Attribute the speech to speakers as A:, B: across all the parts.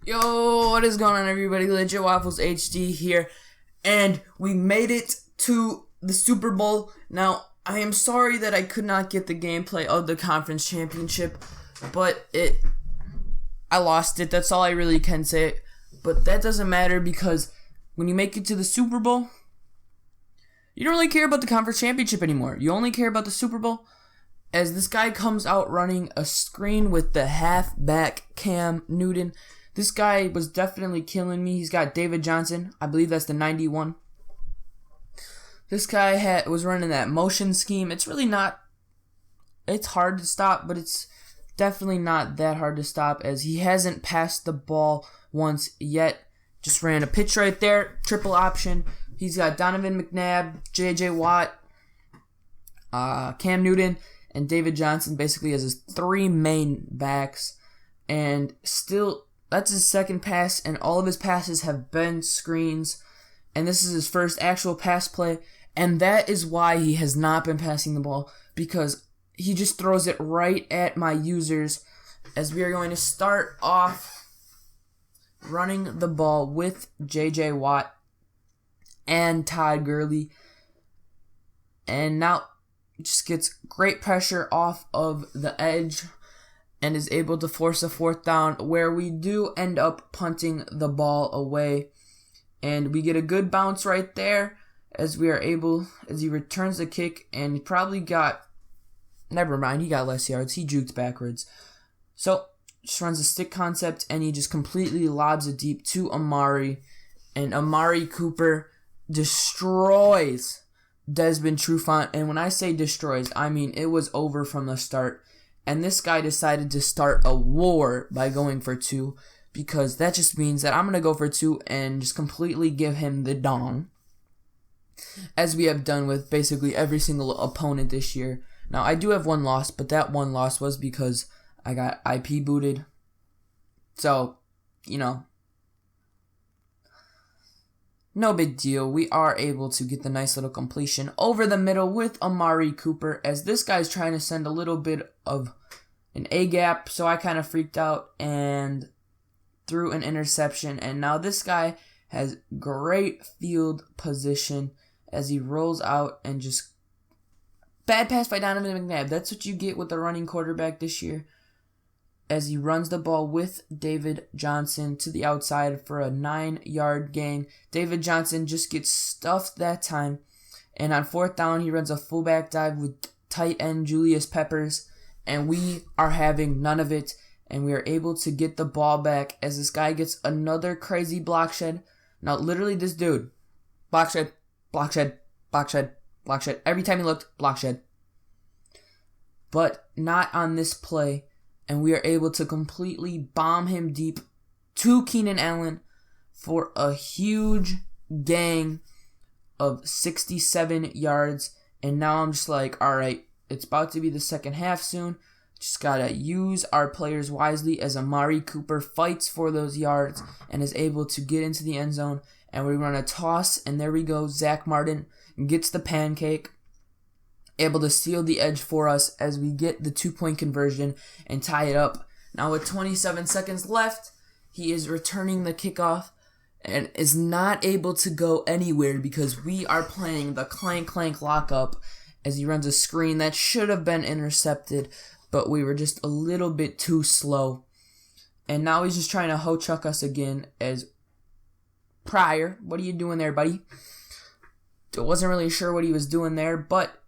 A: Yo, what is going on, everybody? Legit Waffles HD here, and we made it to the Super Bowl. Now, I am sorry that I could not get the gameplay of the conference championship, but I lost it. That's all I really can say. But that doesn't matter, because when you make it to the Super Bowl, you don't really care about the conference championship anymore. You only care about the Super Bowl. As this guy comes out running a screen with the halfback Cam Newton. This guy was definitely killing me. He's got David Johnson. I believe that's the 91. This guy was running that motion scheme. It's really not... It's hard to stop, but it's definitely not that hard to stop, as he hasn't passed the ball once yet. Just ran a pitch right there. Triple option. He's got Donovan McNabb, J.J. Watt, Cam Newton, and David Johnson basically as his three main backs. And still... That's his second pass, and all of his passes have been screens. And this is his first actual pass play. And that is why he has not been passing the ball, because he just throws it right at my users. As we are going to start off running the ball with J.J. Watt and Todd Gurley. And now just gets great pressure off of the edge and is able to force a fourth down, where we do end up punting the ball away. And we get a good bounce right there as he returns the kick, and he probably got, never mind, he got less yards. He juked backwards. So, just runs a stick concept, and he just completely lobs it deep to Amari. And Amari Cooper destroys Desmond Trufant. And when I say destroys, I mean it was over from the start. And this guy decided to start a war by going for two, because that just means that I'm going to go for two and just completely give him the dong, as we have done with basically every single opponent this year. Now, I do have one loss, but that one loss was because I got IP booted. So, no big deal. We are able to get the nice little completion over the middle with Amari Cooper, as this guy's trying to send a little bit of an A-gap, so I kind of freaked out and threw an interception. And now this guy has great field position as he rolls out and just... Bad pass by Donovan McNabb. That's what you get with the running quarterback this year, as he runs the ball with David Johnson to the outside for a 9-yard gain. David Johnson just gets stuffed that time. And on fourth down, he runs a fullback dive with tight end Julius Peppers. And we are having none of it. And we are able to get the ball back as this guy gets another crazy block shed. Now, literally, this dude, block shed, block shed, block shed, block shed. Every time he looked, block shed. But not on this play. And we are able to completely bomb him deep to Keenan Allen for a huge gang of 67 yards. And now I'm just like, all right, it's about to be the second half soon. Just got to use our players wisely, as Amari Cooper fights for those yards and is able to get into the end zone. And we run a toss, and there we go. Zach Martin gets the pancake, able to steal the edge for us as we get the 2-point conversion and tie it up. Now with 27 seconds left, he is returning the kickoff and is not able to go anywhere, because we are playing the clank lockup, as he runs a screen that should have been intercepted, but we were just a little bit too slow. And now he's just trying to ho-chuck us again, as Pryor, what are you doing there, buddy? I wasn't really sure what he was doing there, but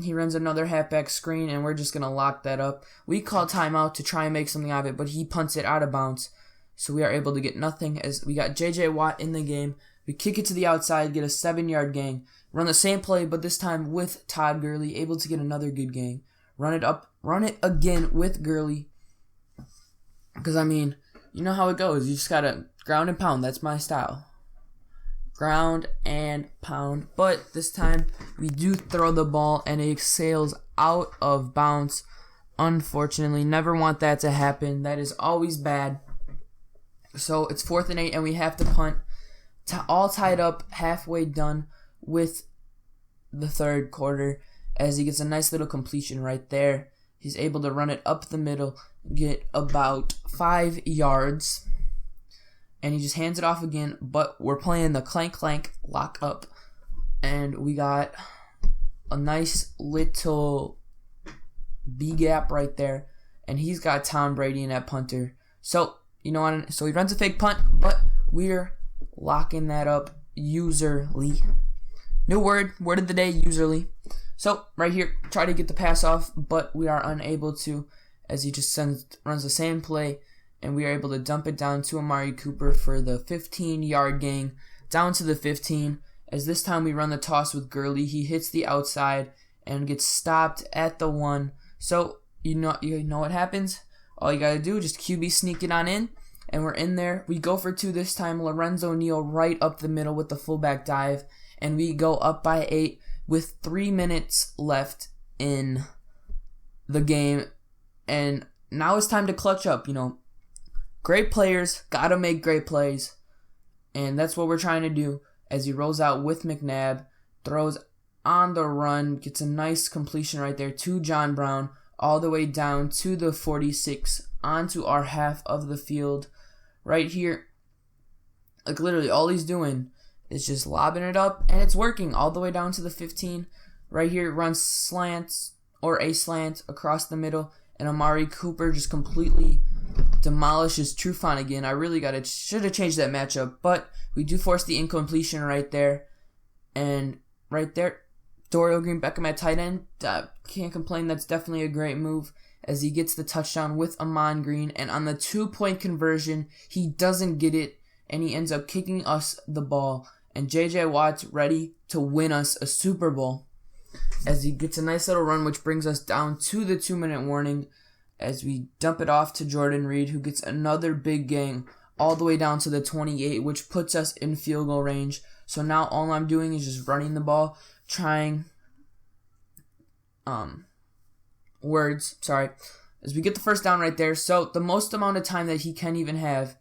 A: he runs another halfback screen, and we're just going to lock that up. We call timeout to try and make something out of it, but he punts it out of bounds. So we are able to get nothing, as we got J.J. Watt in the game. We kick it to the outside, get a 7-yard gain. Run the same play, but this time with Todd Gurley, able to get another good gain. Run it again with Gurley. Because, you know how it goes. You just got to ground and pound. That's my style. Ground and pound. But this time, we do throw the ball, and it sails out of bounds. Unfortunately, never want that to happen. That is always bad. So it's 4th and 8, and we have to punt. All tied up, halfway done with the third quarter, as he gets a nice little completion right there. He's able to run it up the middle, get about 5 yards. and he just hands it off again, but we're playing the clank lock up, and we got a nice little B gap right there, and he's got Tom Brady in that punter. So, you know what? So he runs a fake punt, but we're locking that up userly. New word of the day, userly. So, right here, try to get the pass off, but we are unable to, as he just runs the same play, and we are able to dump it down to Amari Cooper for the 15-yard gain, down to the 15, as this time we run the toss with Gurley. He hits the outside and gets stopped at the 1. So, you know what happens? All you got to do is just QB sneak it on in, and we're in there. We go for 2 this time. Lorenzo Neal right up the middle with the fullback dive, and we go up by 8 with 3 minutes left in the game. And now it's time to clutch up, Great players, gotta make great plays. And that's what we're trying to do as he rolls out with McNabb, throws on the run, gets a nice completion right there to John Brown, all the way down to the 46, onto our half of the field. Right here, like literally all he's doing is just lobbing it up, and it's working all the way down to the 15. Right here, it runs slants or a slant across the middle, and Amari Cooper just completely demolishes Trufant again. I really should have changed that matchup, but we do force the incompletion right there. And right there, Dorial Green-Beckham at tight end. Can't complain. That's definitely a great move as he gets the touchdown with Amon Green. And on the 2-point conversion, he doesn't get it, and he ends up kicking us the ball. And J.J. Watt's ready to win us a Super Bowl as he gets a nice little run, which brings us down to the 2-minute warning as we dump it off to Jordan Reed, who gets another big gain all the way down to the 28, which puts us in field goal range. So now all I'm doing is just running the ball, trying as we get the first down right there. So the most amount of time that he can even have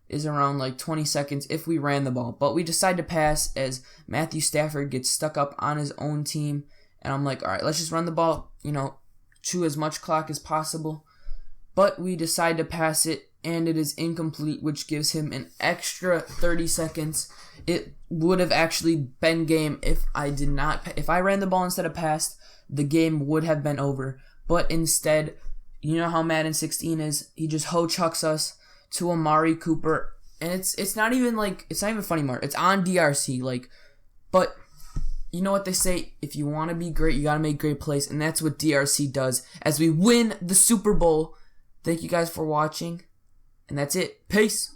A: is around like 20 seconds if we ran the ball. But we decide to pass as Matthew Stafford gets stuck up on his own team. And I'm like, all right, let's just run the ball, chew as much clock as possible. But we decide to pass it, and it is incomplete, which gives him an extra 30 seconds. It would have actually been game if I ran the ball instead of passed, the game would have been over. But instead, you know how Madden 16 is, he just chucks us to Amari Cooper, and it's not even funny more. It's on DRC, but you know what they say, if you want to be great, you got to make great plays, and that's what DRC does as we win the Super Bowl. Thank you guys for watching, and that's it. Peace.